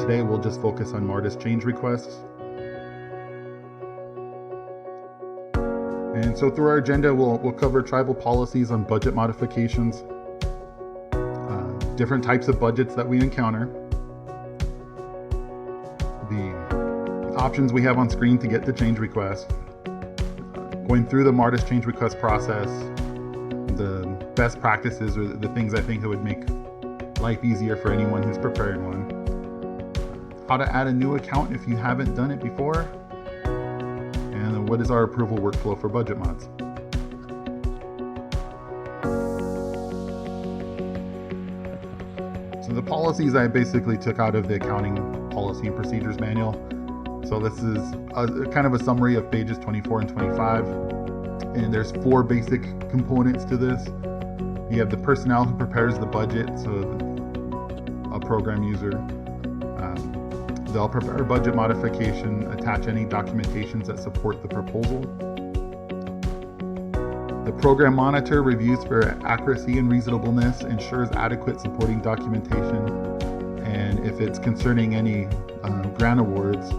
today we'll just focus on Martus change requests. And so through our agenda, we'll cover tribal policies on budget modifications, different types of budgets that we encounter, the options we have on screen to get the change request, going through the Martus change request process, the best practices or the things I think that would make life easier for anyone who's preparing one, how to add a new account if you haven't done it before, and what is our approval workflow for budget mods. So the policies I basically took out of the accounting policy and procedures manual. So this is kind of a summary of pages 24 and 25. And there's 4 basic components to this. You have the personnel who prepares the budget, so a program user. They'll prepare a budget modification, attach any documentations that support the proposal. The program monitor reviews for accuracy and reasonableness, ensures adequate supporting documentation, and if it's concerning any grant awards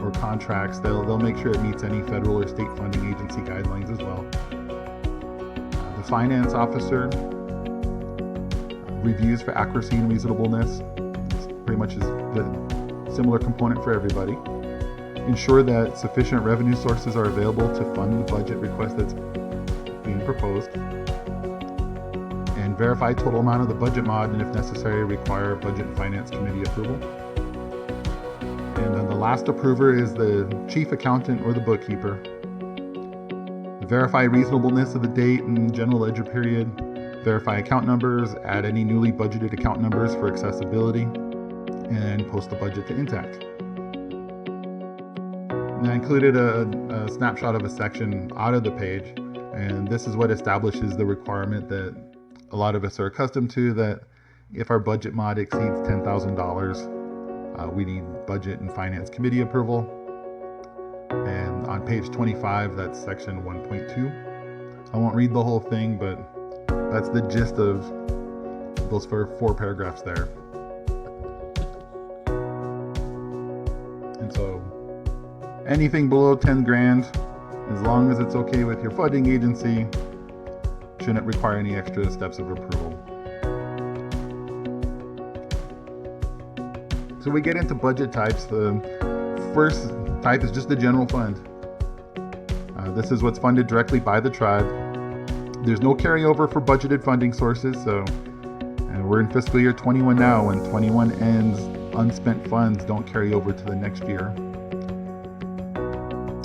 or contracts, they'll make sure it meets any federal or state funding agency guidelines as well. The finance officer reviews for accuracy and reasonableness. It's pretty much is the similar component for everybody. Ensure that sufficient revenue sources are available to fund the budget request that's being proposed, and verify total amount of the budget mod, and if necessary require budget and finance committee approval. And then the last approver is the chief accountant or the bookkeeper. Verify reasonableness of the date and general ledger period, verify account numbers, add any newly budgeted account numbers for accessibility, and post the budget to Intact. And I included a snapshot of a section out of the page. And this is what establishes the requirement that a lot of us are accustomed to, that if our budget mod exceeds $10,000, we need budget and finance committee approval. And on page 25, that's section 1.2. I won't read the whole thing, but that's the gist of those 4 paragraphs there. And so anything below 10 grand, as long as it's okay with your funding agency, shouldn't require any extra steps of approval. So we get into budget types. The first type is just the general fund. This is what's funded directly by the tribe. There's no carryover for budgeted funding sources, and we're in fiscal year 21 now. When 21 ends, unspent funds don't carry over to the next year.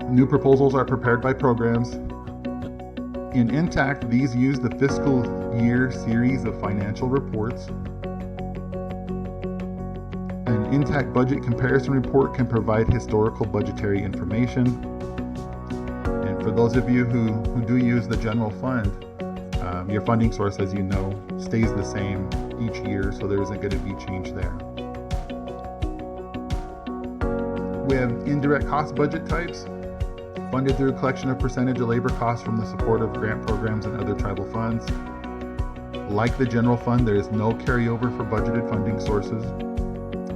New proposals are prepared by programs. In Intact, these use the fiscal year series of financial reports. An Intact budget comparison report can provide historical budgetary information. And for those of you who do use the general fund, your funding source, as you know, stays the same each year, so there isn't going to be change there. We have indirect cost budget types, funded through a collection of percentage of labor costs from the support of grant programs and other tribal funds. Like the general fund, there is no carryover for budgeted funding sources.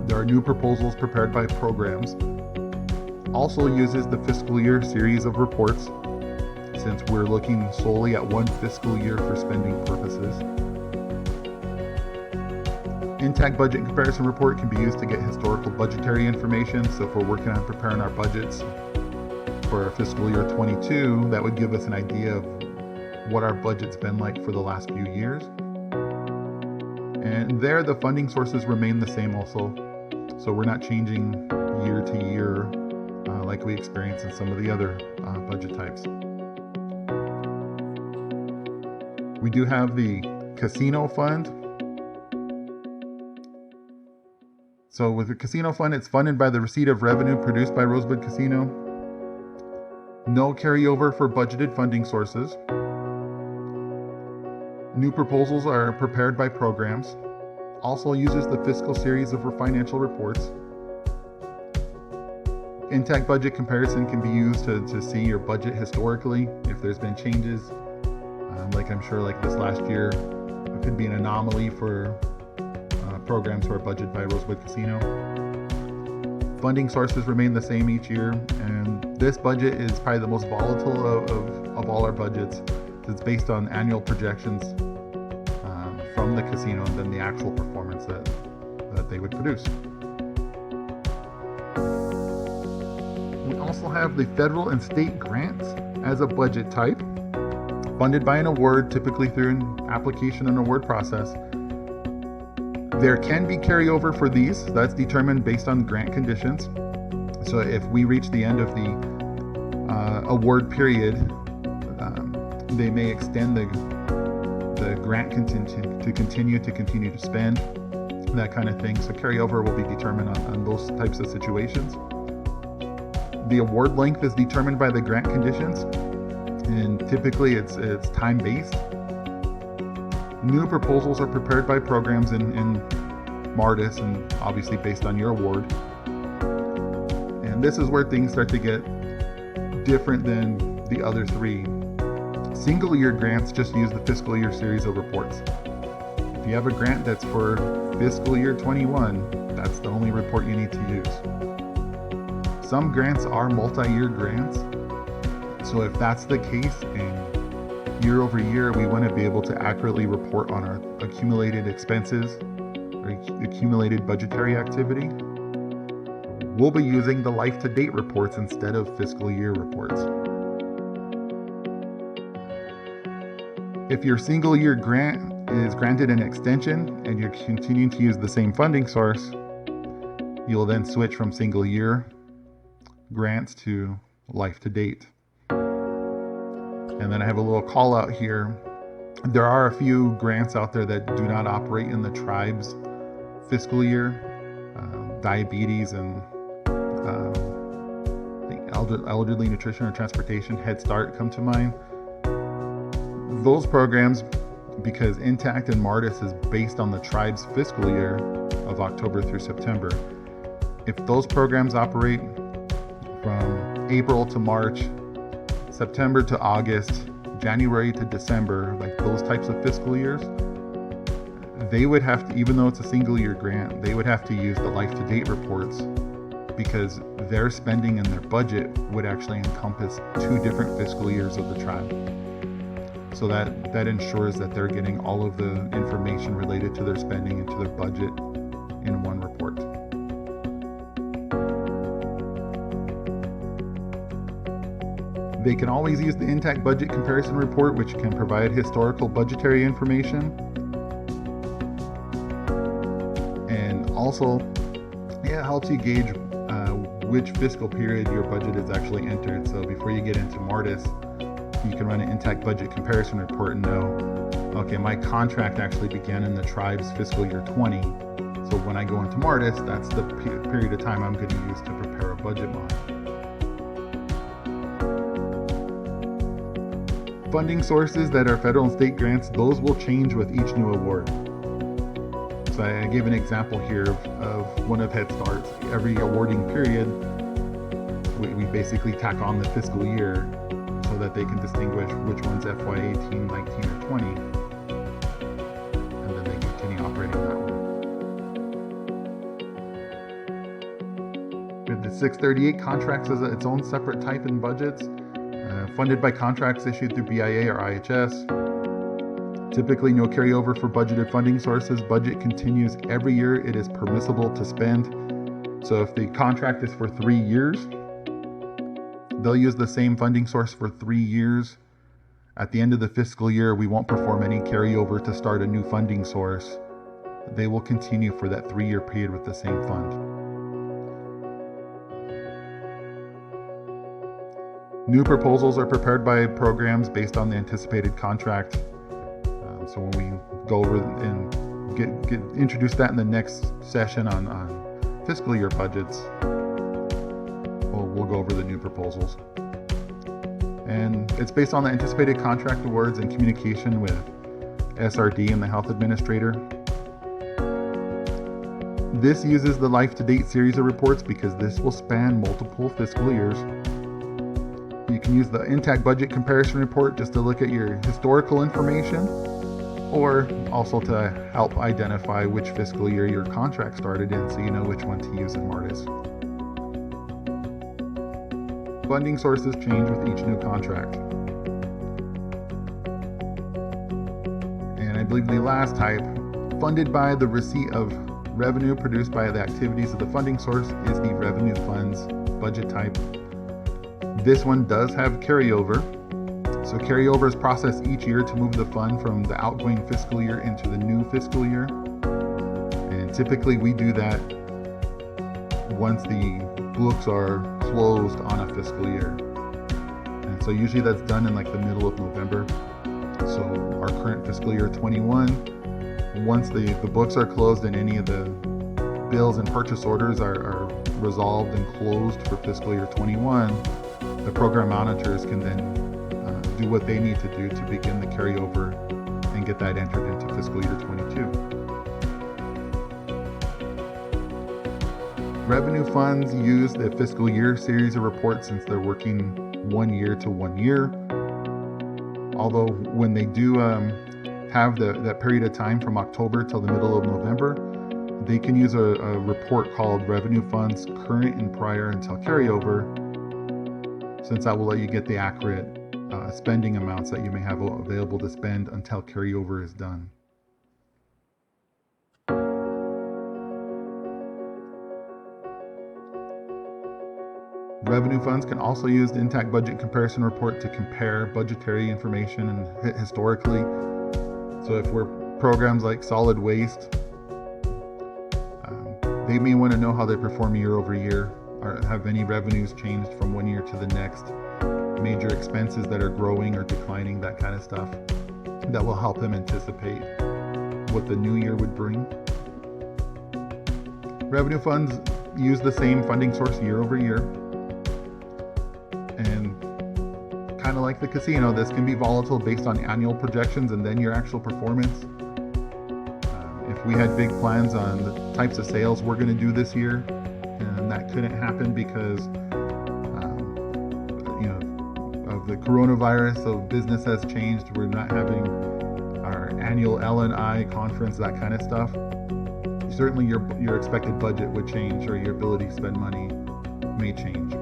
There are new proposals prepared by programs. Also uses the fiscal year series of reports, since we're looking solely at one fiscal year for spending purposes. Intact budget comparison report can be used to get historical budgetary information. So if we're working on preparing our budgets for fiscal year 22, that would give us an idea of what our budget's been like for the last few years. And there, the funding sources remain the same also. So we're not changing year to year like we experience in some of the other budget types. We do have the casino fund. So with the casino fund, it's funded by the receipt of revenue produced by Rosebud Casino. No carryover for budgeted funding sources. New proposals are prepared by programs. Also uses the fiscal series of financial reports. Intact budget comparison can be used to see your budget historically, if there's been changes. Like I'm sure like this last year, it could be an anomaly for programs who are budgeted by Rosebud Casino. Funding sources remain the same each year, and this budget is probably the most volatile of all our budgets. It's based on annual projections from the casino and then the actual performance that they would produce. We also have the federal and state grants as a budget type, funded by an award, typically through an application and award process. There can be carryover for these. That's determined based on grant conditions. So if we reach the end of the award period, they may extend the grant to continue to spend, that kind of thing. So carryover will be determined on those types of situations. The award length is determined by the grant conditions, and typically it's time-based. New proposals are prepared by programs in Martus, and obviously based on your award. And this is where things start to get different than the other three. Single year grants just use the fiscal year series of reports. If you have a grant that's for fiscal year 21, that's the only report you need to use. Some grants are multi-year grants, so if that's the case, and year over year we want to be able to accurately report on our accumulated expenses or accumulated budgetary activity, we'll be using the life-to-date reports instead of fiscal year reports. If your single year grant is granted an extension and you're continuing to use the same funding source, you'll then switch from single year grants to life-to-date. And then I have a little call out here. There are a few grants out there that do not operate in the tribe's fiscal year. Diabetes and elderly nutrition or transportation, Head Start come to mind. Those programs, because Intact and Martus is based on the tribe's fiscal year of October through September, if those programs operate from April to March, September to August, January to December, like those types of fiscal years, they would have to, even though it's a single year grant, they would have to use the life-to-date reports, because their spending and their budget would actually encompass 2 different fiscal years of the tribe. So that ensures that they're getting all of the information related to their spending and to their budget in one report. They can always use the Intact Budget Comparison Report, which can provide historical budgetary information. And also, it helps you gauge which fiscal period your budget is actually entered. So before you get into Martus, you can run an Intact Budget Comparison Report and know, okay, my contract actually began in the tribe's fiscal year 20. So when I go into Martus, that's the period of time I'm going to use to prepare a budget model. Funding sources that are federal and state grants, those will change with each new award. So I gave an example here of one of Head Start's. Every awarding period, we basically tack on the fiscal year so that they can distinguish which one's FY 18, 19, or 20, and then they continue operating that way. With the 638 contracts as its own separate type in budgets, funded by contracts issued through BIA or IHS. Typically no carryover for budgeted funding sources. Budget continues every year it is permissible to spend. So if the contract is for 3 years, they'll use the same funding source for 3 years. At the end of the fiscal year, we won't perform any carryover to start a new funding source. They will continue for that 3-year period with the same fund. New proposals are prepared by programs based on the anticipated contract. So when we go over and get introduce that in the next session on fiscal year budgets, we'll go over the new proposals. And it's based on the anticipated contract awards and communication with SRD and the health administrator. This uses the life-to-date series of reports because this will span multiple fiscal years. You can use the Intact Budget Comparison Report just to look at your historical information, or also to help identify which fiscal year your contract started in so you know which one to use in Martus. Funding sources change with each new contract. And I believe the last type, funded by the receipt of revenue produced by the activities of the funding source, is the revenue funds budget type. This one does have carryover. So carryover is processed each year to move the fund from the outgoing fiscal year into the new fiscal year. And typically we do that once the books are closed on a fiscal year. And so usually that's done in like the middle of November. So our current fiscal year 21, once the books are closed and any of the bills and purchase orders are resolved and closed for fiscal year 21, the program monitors can then do what they need to do to begin the carryover and get that entered into fiscal year 22. Revenue funds use the fiscal year series of reports since they're working 1 year to 1 year. Although when they do have that period of time from October till the middle of November, they can use a report called Revenue Funds Current and Prior until Carryover, since that will let you get the accurate spending amounts that you may have available to spend until carryover is done. Revenue funds can also use the intact budget comparison report to compare budgetary information and historically. So if we're programs like solid waste, they may want to know how they perform year over year, or have any revenues changed from 1 year to the next, major expenses that are growing or declining, that kind of stuff. That will help them anticipate what the new year would bring. Revenue funds use the same funding source year over year. And kind of like the casino, this can be volatile based on annual projections and then your actual performance. If we had big plans on the types of sales we're going to do this year, and that couldn't happen because of the coronavirus, so business has changed, we're not having our annual L&I conference, that kind of stuff, certainly your expected budget would change, or your ability to spend money may change.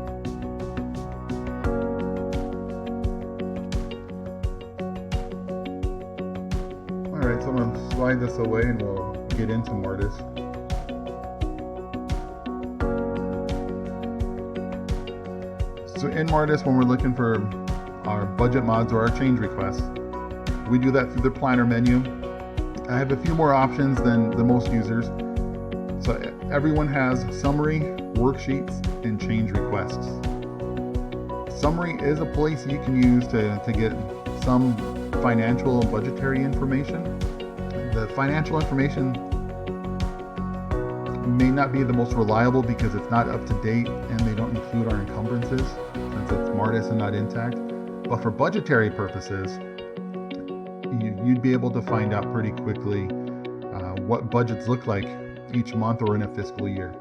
Alright, so I'm going to slide this away and we'll get into Martus. So in Martus, when we're looking for our budget mods or our change requests, we do that through the planner menu. I have a few more options than the most users. So everyone has summary, worksheets, and change requests. Summary is a place you can use to get some financial and budgetary information. The financial information may not be the most reliable because it's not up to date and they don't include our encumbrances since it's Martus and not intact. But for budgetary purposes, you'd be able to find out pretty quickly what budgets look like each month or in a fiscal year.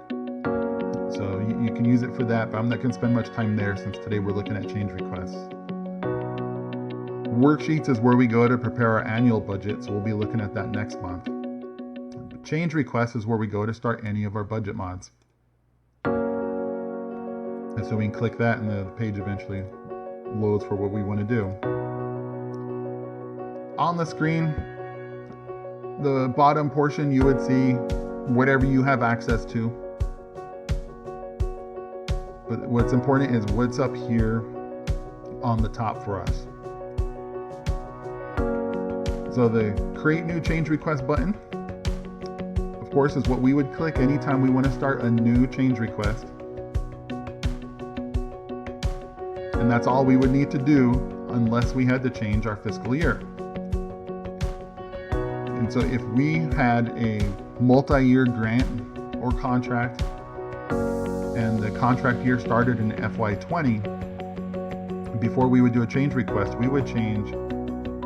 So you can use it for that, but I'm not going to spend much time there since today we're looking at change requests. Worksheets is where we go to prepare our annual budget, so we'll be looking at that next month. Change requests is where we go to start any of our budget mods. And so we can click that and the page eventually loads for what we want to do. On the screen, the bottom portion, you would see whatever you have access to. But what's important is what's up here on the top for us. So the Create New Change Request button, of course, is what we would click anytime we want to start a new change request. And that's all we would need to do unless we had to change our fiscal year. And so if we had a multi-year grant or contract and the contract year started in FY20, before we would do a change request, we would change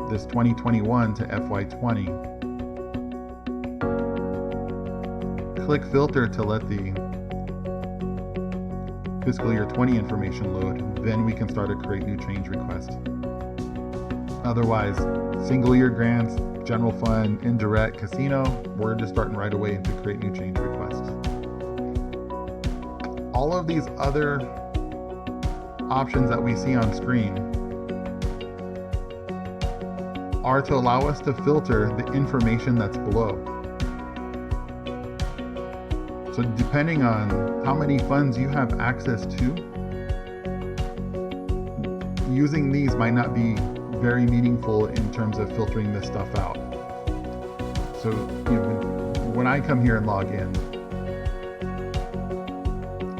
this 2021 to FY20. Click Filter to let the fiscal year 20 information load, then we can start a Create New Change Request. Otherwise, single year grants, general fund, indirect, casino, we're just starting right away into Create New Change Requests. All of these other options that we see on screen are to allow us to filter the information that's below. So depending on how many funds you have access to, using these might not be very meaningful in terms of filtering this stuff out. So when I come here and log in,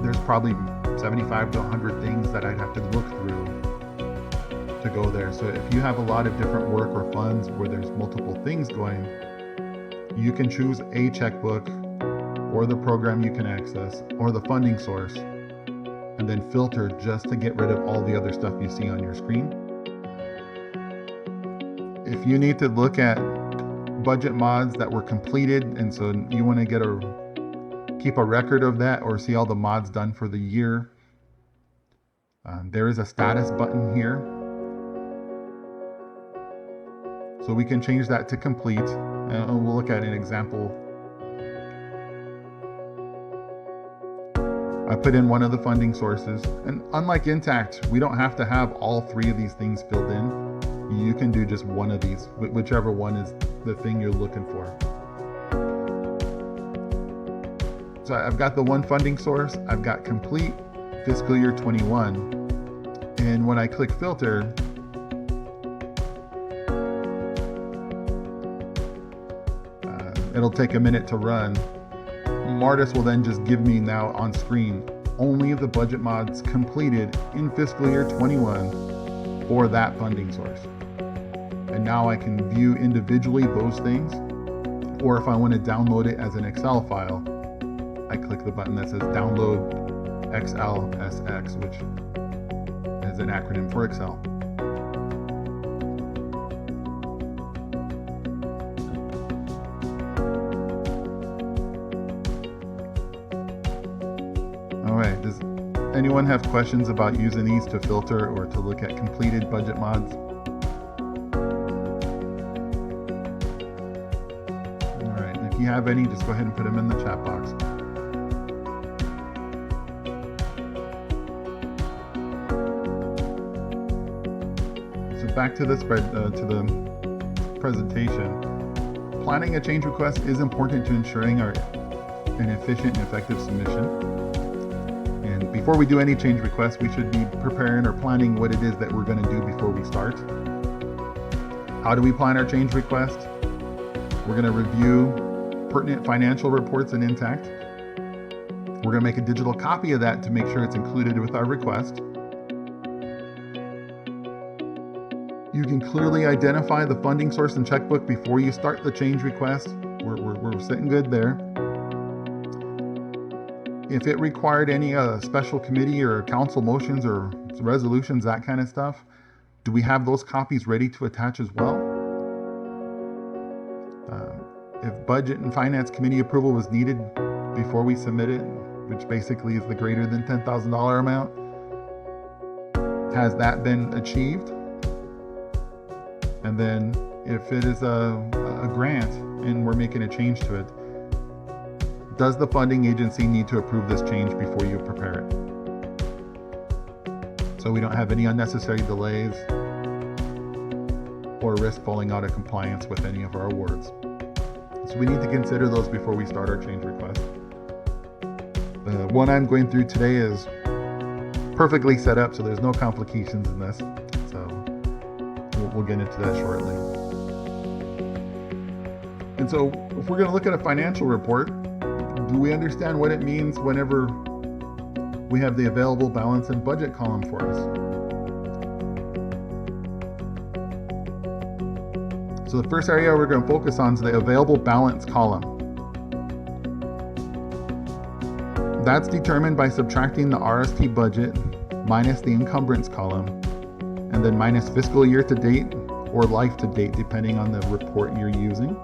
there's probably 75 to 100 things that I'd have to look through to go there. So if you have a lot of different work or funds where there's multiple things going, you can choose a checkbook or the program you can access or the funding source, and then filter just to get rid of all the other stuff you see on your screen. If you need to look at budget mods that were completed, and so you want to keep a record of that or see all the mods done for the year, there is a status button here. So we can change that to complete, and we'll look at an example. I put in one of the funding sources, and unlike Intact, we don't have to have all three of these things filled in. You can do just one of these, whichever one is the thing you're looking for. So I've got the one funding source, I've got complete fiscal year 21, and when I click filter, it'll take a minute to run. Martus will then just give me now on screen only the budget mods completed in fiscal year 21 for that funding source. And now I can view individually those things, or if I want to download it as an Excel file, I click the button that says download XLSX, which is an acronym for Excel. Alright, does anyone have questions about using these to filter or to look at completed budget mods? Alright, if you have any, just go ahead and put them in the chat box. So back to the presentation. Planning a change request is important to ensuring an efficient and effective submission. And before we do any change requests, we should be preparing or planning what it is that we're going to do before we start. How do we plan our change request? We're going to review pertinent financial reports in Intact. We're going to make a digital copy of that to make sure it's included with our request. You can clearly identify the funding source and checkbook before you start the change request. We're sitting good there. If it required any special committee or council motions or resolutions, that kind of stuff, do we have those copies ready to attach as well? If budget and finance committee approval was needed before we submit it, which basically is the greater than $10,000 amount, has that been achieved? And then if it is a grant and we're making a change to it, does the funding agency need to approve this change before you prepare it? So we don't have any unnecessary delays or risk falling out of compliance with any of our awards. So we need to consider those before we start our change request. The one I'm going through today is perfectly set up, so there's no complications in this. So we'll get into that shortly. And so if we're going to look at a financial report, do we understand what it means whenever we have the available balance and budget column for us? So the first area we're going to focus on is the available balance column. That's determined by subtracting the RST budget minus the encumbrance column, and then minus fiscal year to date or life to date, depending on the report you're using.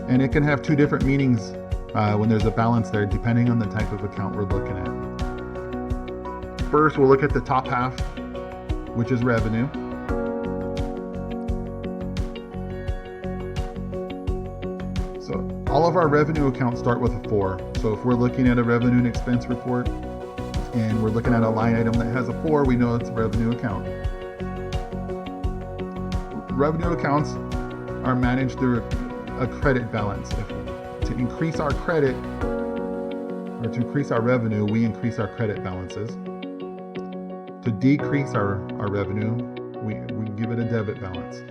And it can have two different meanings when there's a balance there, depending on the type of account we're looking at. First, we'll look at the top half, which is revenue. So all of our revenue accounts start with a 4. So if we're looking at a revenue and expense report, it's and we're looking at a line item that has a 4, we know it's a revenue account. Revenue accounts are managed through a credit balance. To increase our credit, or to increase our revenue, we increase our credit balances. To decrease our revenue, we give it a debit balance.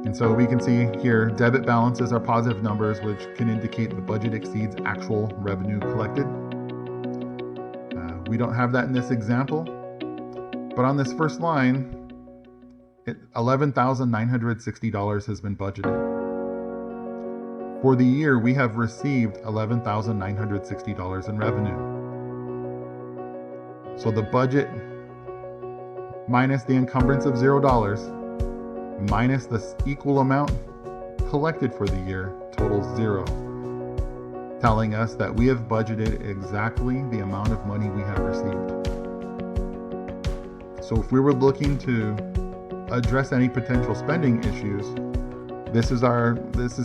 And so we can see here, debit balances are positive numbers, which can indicate the budget exceeds actual revenue collected. We don't have that in this example, but on this first line, $11,960 has been budgeted. For the year, we have received $11,960 in revenue. So the budget minus the encumbrance of $0 minus the equal amount collected for the year totals 0, telling us that we have budgeted exactly the amount of money we have received. So if we were looking to address any potential spending issues, this is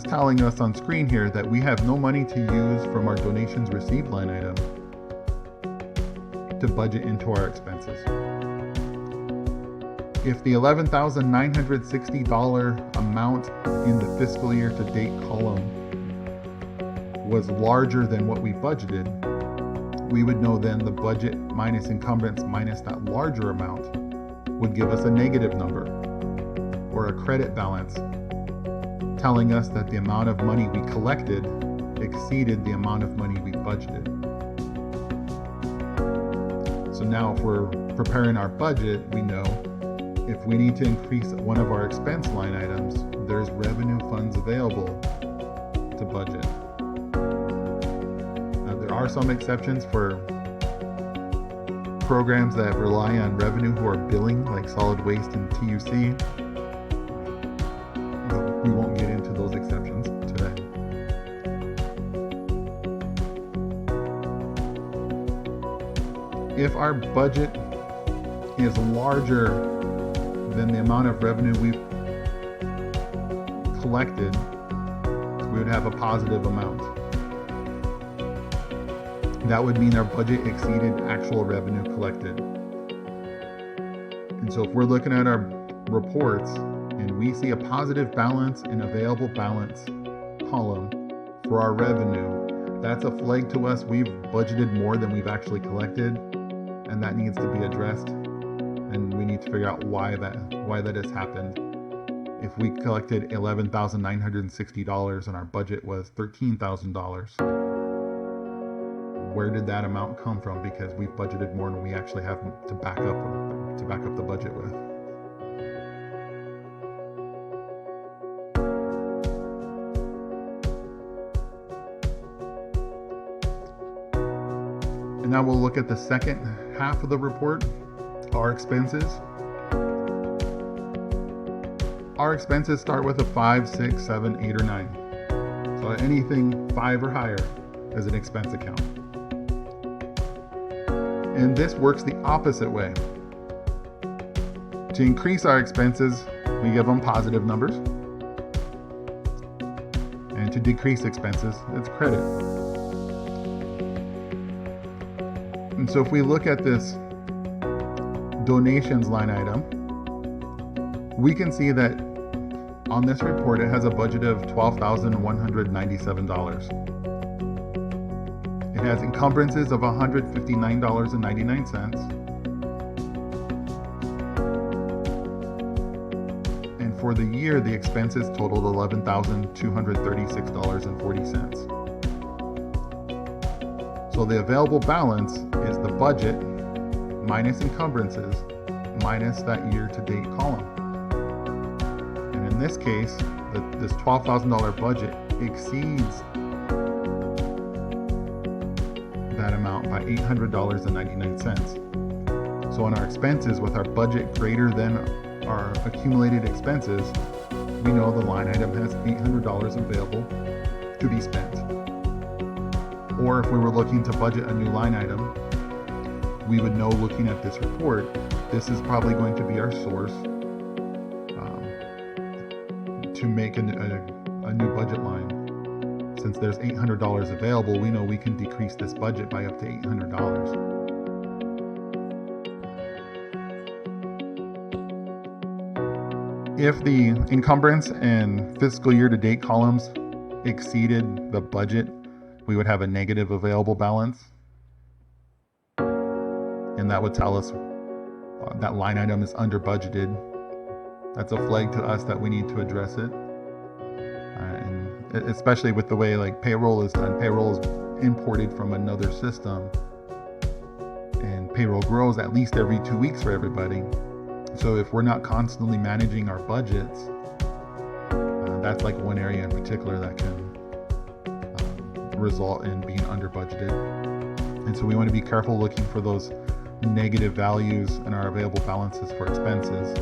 telling us on screen here that we have no money to use from our donations received line item to budget into our expenses. If the $11,960 amount in the fiscal year to date column was larger than what we budgeted, we would know then the budget minus encumbrance minus that larger amount would give us a negative number, or a credit balance, telling us that the amount of money we collected exceeded the amount of money we budgeted. So now if we're preparing our budget, we know if we need to increase one of our expense line items, there's revenue funds available to budget. Now, there are some exceptions for programs that rely on revenue who are billing, like solid waste and TUC. We won't get into those exceptions today. If our budget is larger than the amount of revenue we've collected, we would have a positive amount. That would mean our budget exceeded actual revenue collected. And so if we're looking at our reports and we see a positive balance and available balance column for our revenue, that's a flag to us we've budgeted more than we've actually collected, and that needs to be addressed, and we need to figure out why that has happened. If we collected $11,960 and our budget was $13,000, where did that amount come from? Because we've budgeted more than we actually have to back up the budget with. And now we'll look at the second half of the report, our expenses. Our expenses start with a 5, 6, 7, 8, or 9. So anything 5 or higher is an expense account. And this works the opposite way. To increase our expenses, we give them positive numbers. And to decrease expenses, it's credit. And so if we look at this donations line item, we can see that on this report it has a budget of $12,197. It has encumbrances of $159.99. And for the year, the expenses totaled $11,236.40. So the available balance is the budget minus encumbrances minus that year-to-date column. And in this case, this $12,000 budget exceeds that amount by $800.99. So on our expenses, with our budget greater than our accumulated expenses, we know the line item has $800 available to be spent. Or if we were looking to budget a new line item, we would know, looking at this report, this is probably going to be our source to make a new budget line, since there's $800 available, we know we can decrease this budget by up to $800. If the encumbrance and fiscal year to date columns exceeded the budget, we would have a negative available balance. And that would tell us that line item is under budgeted. That's a flag to us that we need to address it. And especially with the way like payroll is done. Payroll is imported from another system, and payroll grows at least every 2 weeks for everybody. So if we're not constantly managing our budgets, that's like one area in particular that can result in being under budgeted. And so we want to be careful looking for those negative values in our available balances for expenses,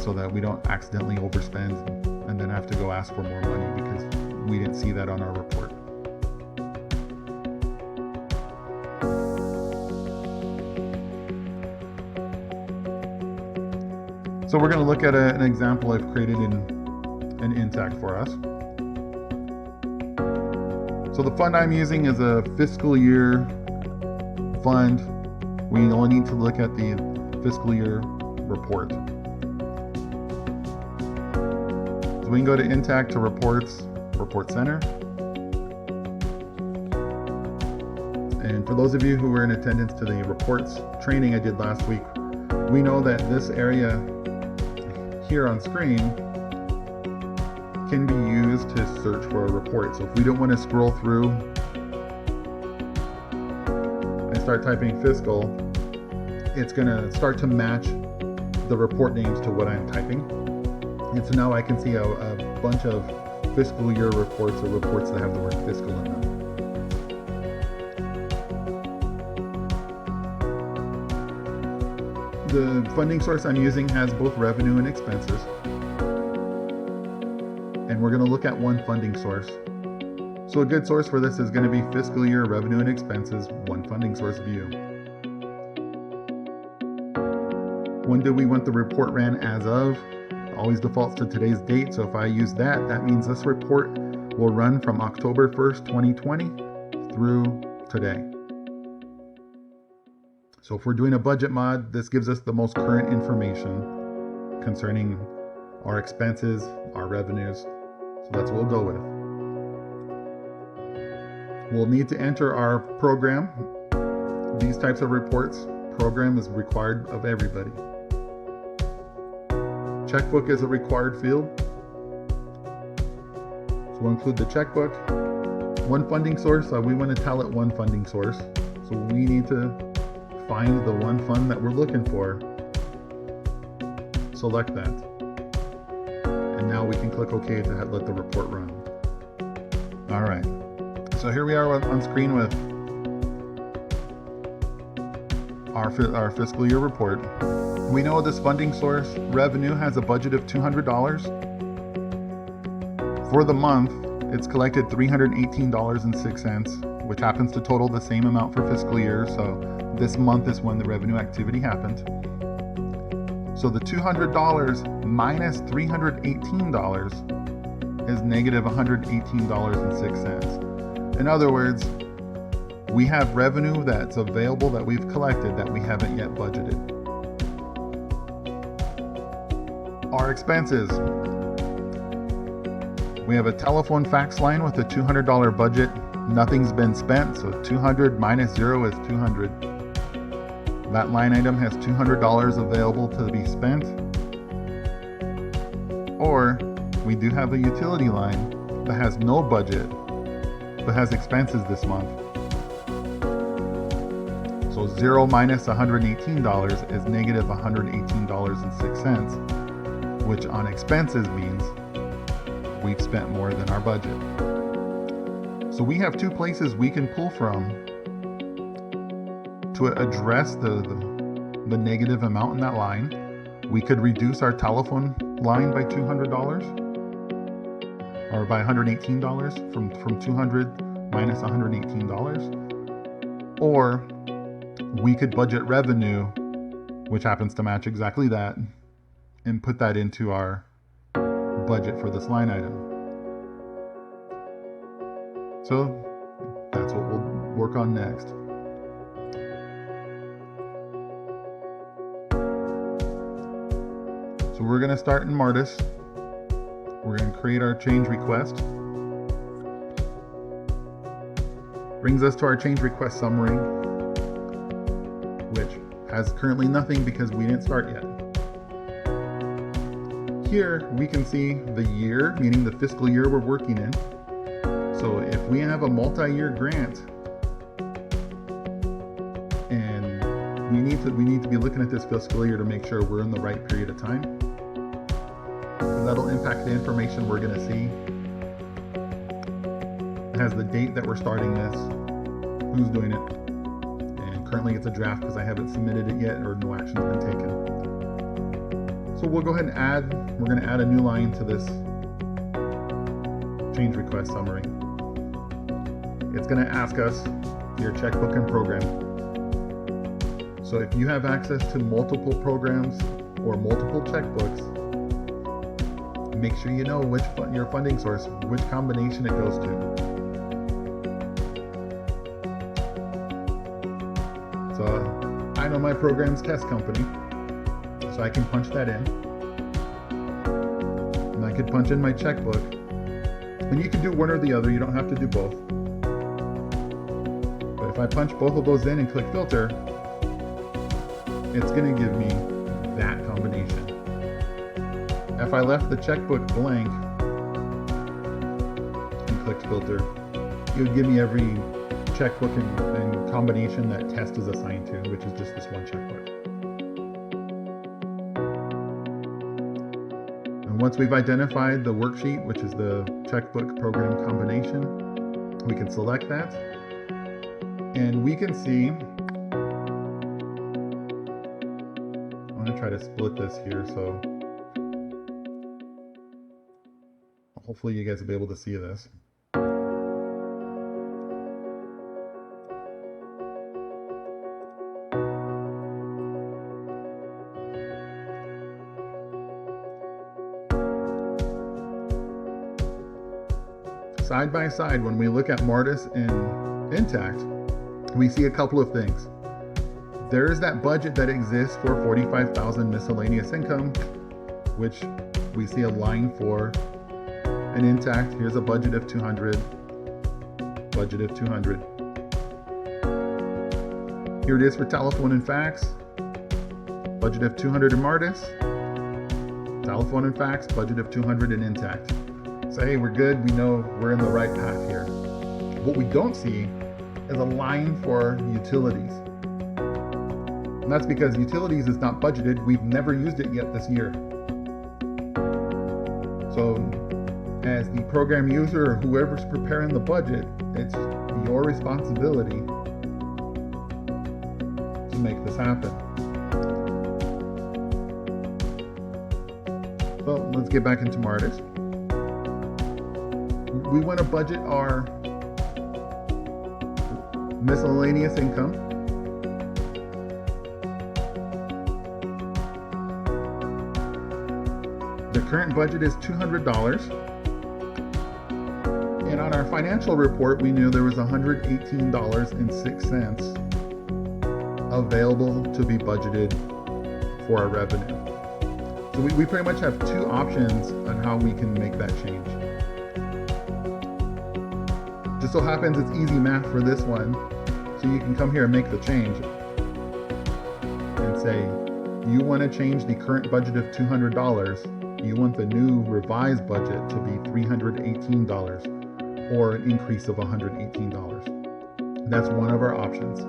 so that we don't accidentally overspend and then have to go ask for more money because we didn't see that on our report. So we're going to look at an example I've created in an Intact for us. So the fund I'm using is a fiscal year fund. We only need to look at the fiscal year report. So we can go to Intact to Reports, Report Center. And for those of you who were in attendance to the reports training I did last week, we know that this area here on screen can be used to search for a report. So if we don't want to scroll through and start typing fiscal, it's going to start to match the report names to what I'm typing. And so now I can see a bunch of fiscal year reports or reports that have the word fiscal in them. The funding source I'm using has both revenue and expenses. And we're going to look at one funding source. So a good source for this is going to be fiscal year revenue and expenses, one funding source view. When do we want the report ran as of? Always defaults to today's date. So if I use that, that means this report will run from October 1st, 2020 through today. So if we're doing a budget mod, this gives us the most current information concerning our expenses, our revenues. So that's what we'll go with. We'll need to enter our program. These types of reports, program is required of everybody. Checkbook is a required field. So we'll include the checkbook. One funding source, we want to tell it one funding source. So we need to find the one fund that we're looking for. Select that. And now we can click OK to let the report run. All right. So here we are on screen with our fiscal year report. We know this funding source revenue has a budget of $200. For the month, it's collected $318.06, which happens to total the same amount for fiscal year. So this month is when the revenue activity happened. So the $200 minus $318 is negative $118.06. In other words, we have revenue that's available that we've collected that we haven't yet budgeted. Our expenses. We have a telephone fax line with a $200 budget. Nothing's been spent, so 200 minus 0 is 200. That line item has $200 available to be spent. Or we do have a utility line that has no budget but has expenses this month. So 0 minus $118 is negative $118.06, which on expenses means we've spent more than our budget. So we have two places we can pull from to address the negative amount in that line. We could reduce our telephone line by $200 or by $118 from 200 minus $118. Or we could budget revenue, which happens to match exactly that, and put that into our budget for this line item. So that's what we'll work on next. So we're going to start in Martus. We're going to create our change request. Brings us to our change request summary, which has currently nothing because we didn't start yet. Here we can see the year, meaning the fiscal year we're working in. So if we have a multi-year grant and we need to be looking at this fiscal year to make sure we're in the right period of time. That'll impact the information we're going to see. It has the date that we're starting this, who's doing it, and currently it's a draft because I haven't submitted it yet or no action's been taken. So we'll go ahead and we're going to add a new line to this change request summary. It's going to ask us your checkbook and program. So if you have access to multiple programs or multiple checkbooks, make sure you know your funding source, which combination it goes to. So I know my program's test company, so I can punch that in. And I could punch in my checkbook. And you can do one or the other, you don't have to do both. But if I punch both of those in and click filter, it's going to give me that combination. If I left the checkbook blank and clicked filter, it would give me every checkbook and combination that test is assigned to, which is just this one checkbook. And once we've identified the worksheet, which is the checkbook program combination, we can select that. And we can see, I'm going to try to split this here so hopefully you guys will be able to see this. Side by side, when we look at Martus and Intact, we see a couple of things. There is that budget that exists for $45,000 miscellaneous income, which we see a line for. And Intact, here's a budget of 200, budget of 200. Here it is for telephone and fax, budget of 200 in Martus, telephone and fax, budget of 200 in Intact. So hey, we're good, we know we're in the right path here. What we don't see is a line for utilities. And that's because utilities is not budgeted, we've never used it yet this year. So as the program user or whoever's preparing the budget, it's your responsibility to make this happen. Well, let's get back into Martus. We want to budget our miscellaneous income. The current budget is $200. And on our financial report, we knew there was $118.06 available to be budgeted for our revenue. So we pretty much have two options on how we can make that change. Just so happens it's easy math for this one, so you can come here and make the change and say you want to change the current budget of $200. You want the new revised budget to be $318 or an increase of $118. That's one of our options.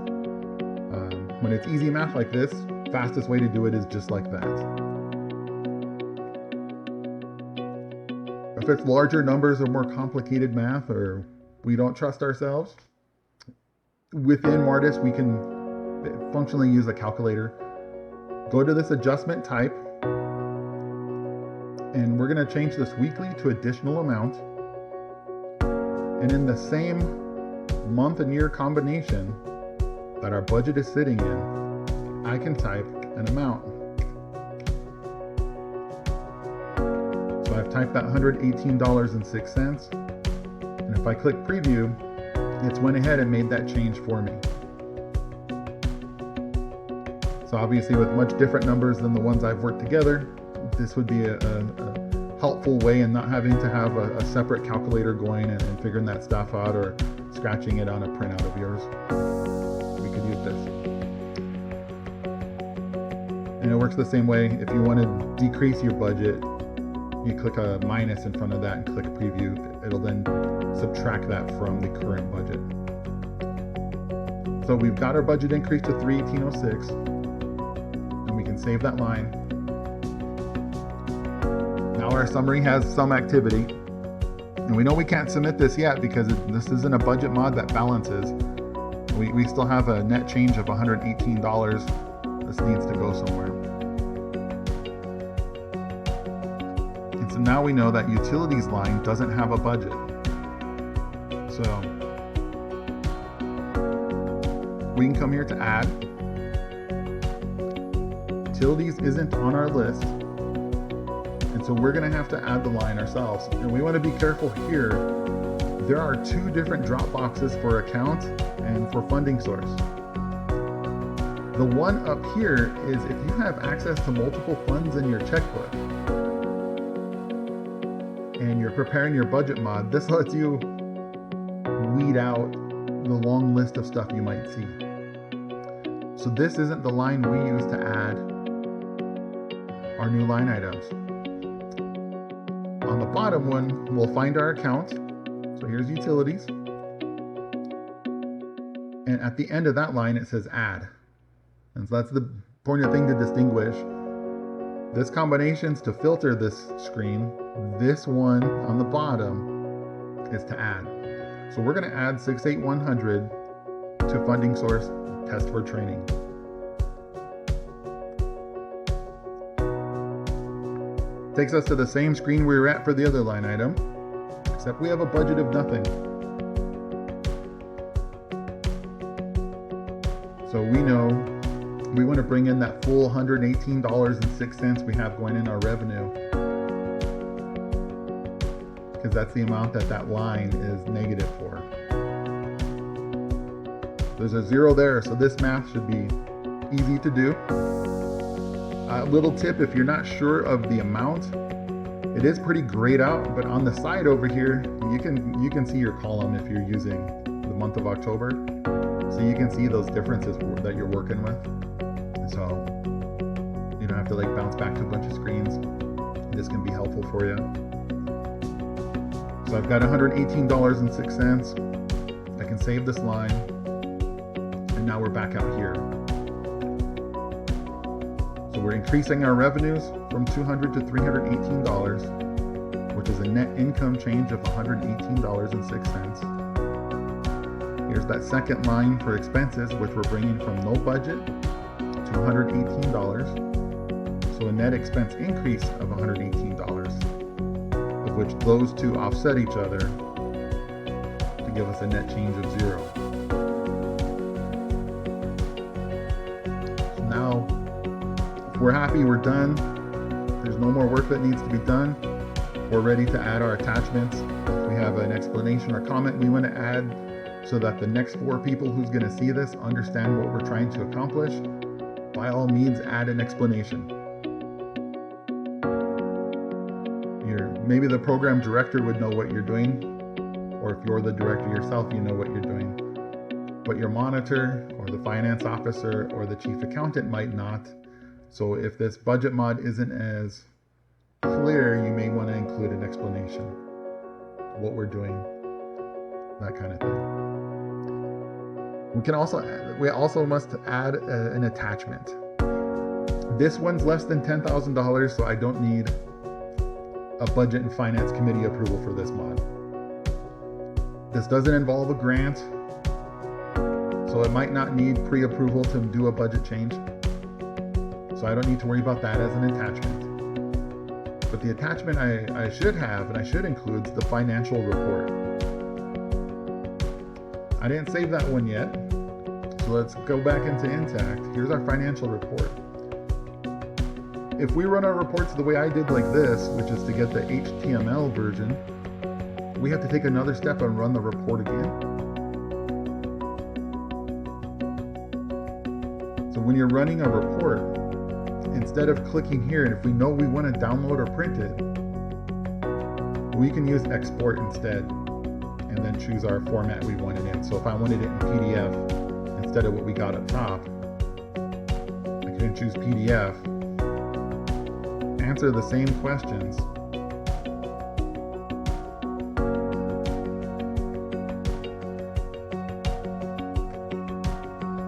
When it's easy math like this, fastest way to do it is just like that. If it's larger numbers or more complicated math, or we don't trust ourselves, within Martus we can functionally use a calculator. Go to this adjustment type, and we're going to change this weekly to additional amount. And in the same month and year combination that our budget is sitting in, I can type an amount. So I've typed that $118.06. And And if I click preview, it's went ahead and made that change for me. So obviously with much different numbers than the ones I've worked together, this would be a helpful way in not having to have a separate calculator going and figuring that stuff out or scratching it on a printout of yours. We could use this. And it works the same way. If you want to decrease your budget, you click a minus in front of that and click preview. It'll then subtract that from the current budget. So we've got our budget increased to $318.06, and we can save that line. Now our summary has some activity, and we know we can't submit this yet because this isn't a budget mod that balances. We still have a net change of $118. This needs to go somewhere. And so now we know that utilities line doesn't have a budget. So we can come here to add. Utilities isn't on our list, and so we're going to have to add the line ourselves. And we want to be careful here. There are two different drop boxes for account and for funding source. The one up here is if you have access to multiple funds in your checkbook and you're preparing your budget mod, this lets you weed out the long list of stuff you might see. So this isn't the line we use to add our new line items. On the bottom one, we'll find our account. So here's utilities. And at the end of that line, it says add. And so that's the important thing to distinguish. This combination's to filter this screen. This one on the bottom is to add. So we're going to add 68100 to funding source test for training. Takes us to the same screen we were at for the other line item, except we have a budget of nothing. So we know we want to bring in that full $118.06 we have going in our revenue, because that's the amount that line is negative for. There's a zero there, so this math should be easy to do. A little tip, if you're not sure of the amount, it is pretty grayed out, but on the side over here, you can see your column if you're using the month of October. So you can see those differences that you're working with. So you don't have to like bounce back to a bunch of screens. This can be helpful for you. So I've got $118.06. I can save this line. And now we're back out here. So we're increasing our revenues from $200 to $318, which is a net income change of $118.06. Here's that second line for expenses, which we're bringing from no budget to $118. So a net expense increase of $118, of which those two offset each other to give us a net change of $0. So now, if we're happy, we're done. There's no more work that needs to be done. We're ready to add our attachments. If we have an explanation or comment we want to add so that the next 4 people who's going to see this understand what we're trying to accomplish, by all means add an explanation. Maybe the program director would know what you're doing, or if you're the director yourself, you know what you're doing. But your monitor or the finance officer or the chief accountant might not. So if this budget mod isn't as clear, you may want to include an explanation, what we're doing, that kind of thing. We also must add an attachment. This one's less than $10,000, so I don't need a budget and finance committee approval for this mod. This doesn't involve a grant, so it might not need pre-approval to do a budget change. So I don't need to worry about that as an attachment. But the attachment I should have, and I should include, the financial report. I didn't save that one yet, so let's go back into Intact. Here's our financial report. If we run our reports the way I did like this, which is to get the HTML version, we have to take another step and run the report again. So when you're running a report, instead of clicking here, and if we know we want to download or print it, we can use export instead, and then choose our format we want it in. So if I wanted it in PDF instead of what we got up top, I can choose PDF, answer the same questions,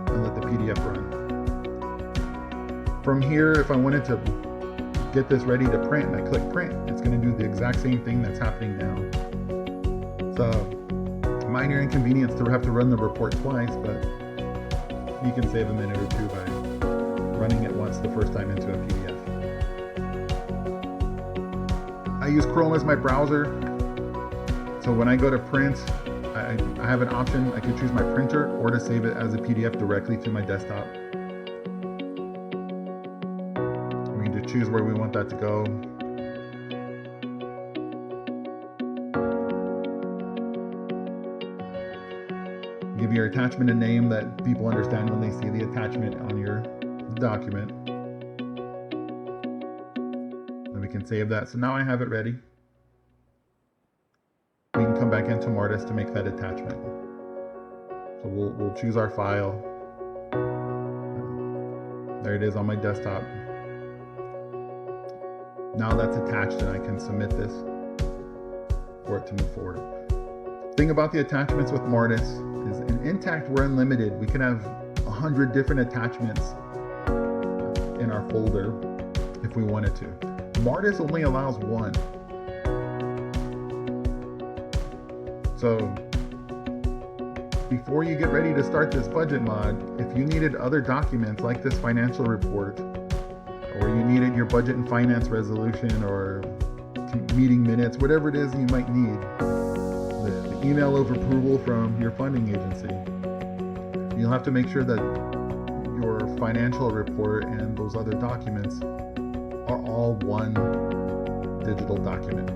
and let the PDF run. From here, if I wanted to get this ready to print and I click print, it's going to do the exact same thing that's happening now. It's a minor inconvenience to have to run the report twice, but you can save a minute or two by running it once the first time into a PDF. I use Chrome as my browser, so when I go to print, I have an option. I can choose my printer or to save it as a PDF directly to my desktop. We can just choose where we want that to go. Give your attachment a name that people understand when they see the attachment on your document. And we can save that. So now I have it ready. We can come back into Martus to make that attachment. So we'll choose our file. There it is on my desktop. Now that's attached and I can submit this for it to move forward. Thing about the attachments with Martus is in Intact we're unlimited. We can have 100 different attachments in our folder if we wanted to. Martus only allows one. So before you get ready to start this budget mod, if you needed other documents like this financial report, or you needed your budget and finance resolution or meeting minutes, whatever it is you might need, the email of approval from your funding agency, you'll have to make sure that your financial report and those other documents are all one digital document.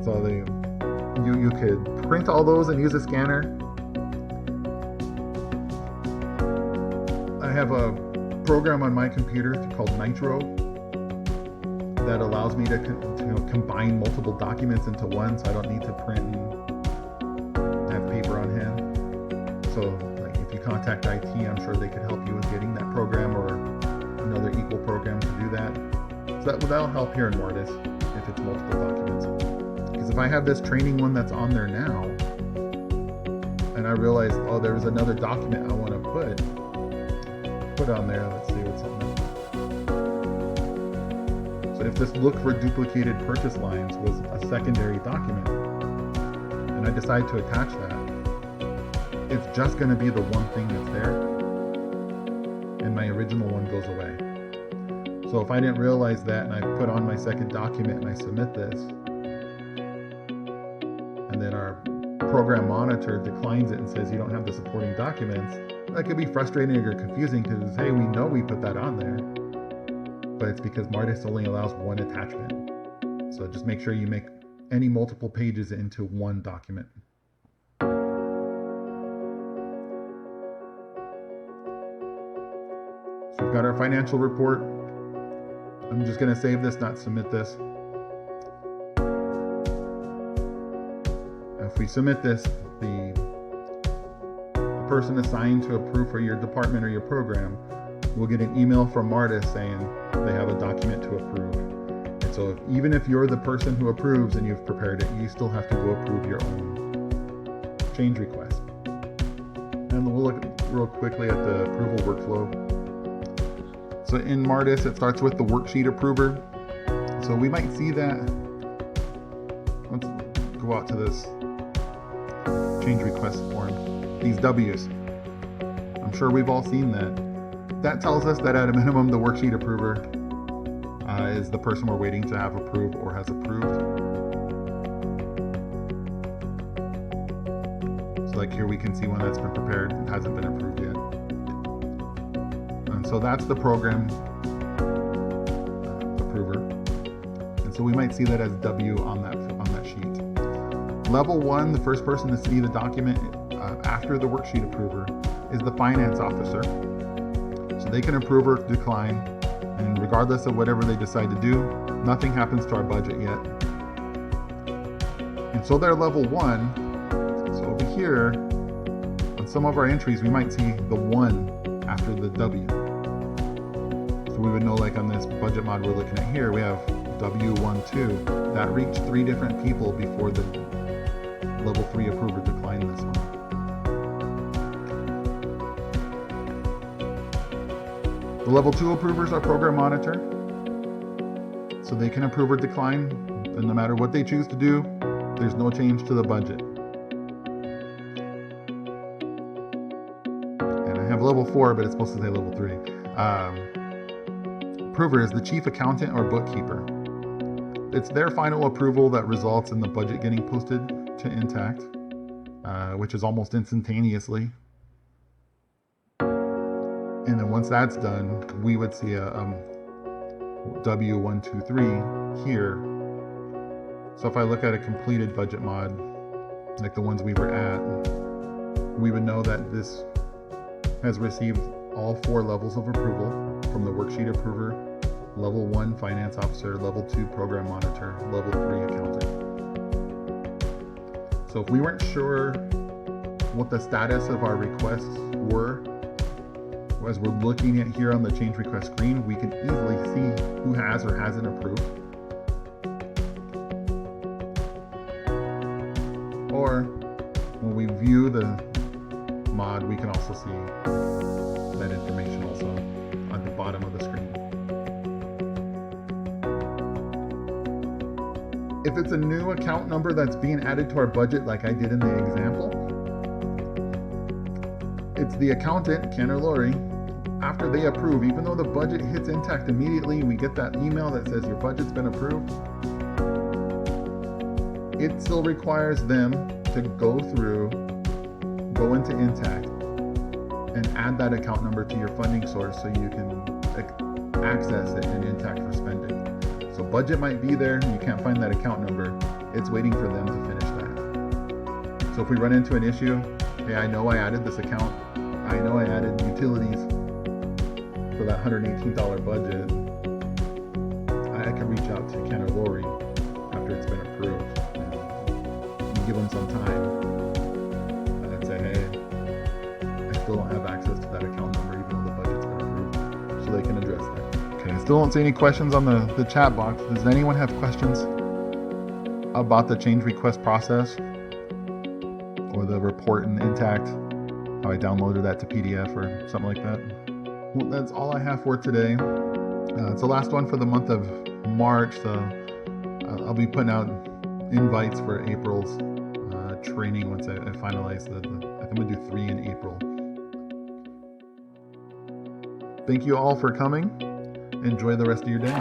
So you could print all those and use a scanner. I have a program on my computer called Nitro that allows me to combine multiple documents into one, so I don't need to print and have paper on hand. So like if you contact IT, I'm sure they could help you with getting that program or another equal program to do that. So that'll help here in Martus if it's multiple documents. Because if I have this training one that's on there now, and I realize, oh, there's another document I want to put on there. Let's see what's on there. So if this look for duplicated purchase lines was a secondary document, and I decide to attach that, it's just going to be the one thing that's there, and my original one goes away. So if I didn't realize that and I put on my second document and I submit this, and then our program monitor declines it and says you don't have the supporting documents, that could be frustrating or confusing because, hey, we know we put that on there, but it's because Martus only allows one attachment. So just make sure you make any multiple pages into one document. So we've got our financial report. I'm just going to save this, not submit this. If we submit this, the person assigned to approve for your department or your program will get an email from Martus saying they have a document to approve. And so even if you're the person who approves and you've prepared it, you still have to go approve your own change request. And we'll look real quickly at the approval workflow. So in Martus, it starts with the worksheet approver. So we might see that. Let's go out to this change request form. These W's. I'm sure we've all seen that. That tells us that at a minimum, the worksheet approver is the person we're waiting to have approved or has approved. So like here we can see one that's been prepared and hasn't been approved yet. And so that's the program approver. And So we might see that as W on that sheet. Level 1, the first person to see the document after the worksheet approver is the finance officer. So they can approve or decline, and regardless of whatever they decide to do, nothing happens to our budget yet. And so they're level 1. So over here, on some of our entries, we might see the 1 after the W. So we would know, like on this budget mod we're looking at here, we have W12. That reached 3 different people before the level 3 approver declined this one. The level 2 approvers are program monitor. So they can approve or decline, and no matter what they choose to do, there's no change to the budget. And I have level 4, but it's supposed to say level 3. Approver is the chief accountant or bookkeeper. It's their final approval that results in the budget getting posted to Intact, which is almost instantaneously. And then once that's done, we would see a W123 here. So if I look at a completed budget mod, like the ones we were at, we would know that this has received all 4 levels of approval from the worksheet approver, level 1 finance officer, level 2 program monitor, level 3 accountant. So if we weren't sure what the status of our requests were, as we're looking at here on the change request screen, we can easily see who has or hasn't approved. Or when we view the mod, we can also see that information also at the bottom of the screen. If it's a new account number that's being added to our budget, like I did in the example, it's the accountant, Ken or Lori. After they approve, even though the budget hits Intact immediately, we get that email that says your budget's been approved. It still requires them to go into Intact and add that account number to your funding source so you can access it in Intact for spending. So budget might be there, you can't find that account number. It's waiting for them to finish that. So if we run into an issue, hey, I know I added this account, I know I added utilities for that $118 budget, I can reach out to Ken or Lori after it's been approved and give them some time and say, hey, I still don't have access to that account number even though the budget's been approved, so they can address that. Okay, I still don't see any questions on the chat box. Does anyone have questions about the change request process or the report in Intact, how I downloaded that to PDF or something like that? Well, that's all I have for today. It's the last one for the month of March, so I'll be putting out invites for April's training once I finalize I think I'm gonna do 3 in April. Thank you all for coming. Enjoy the rest of your day.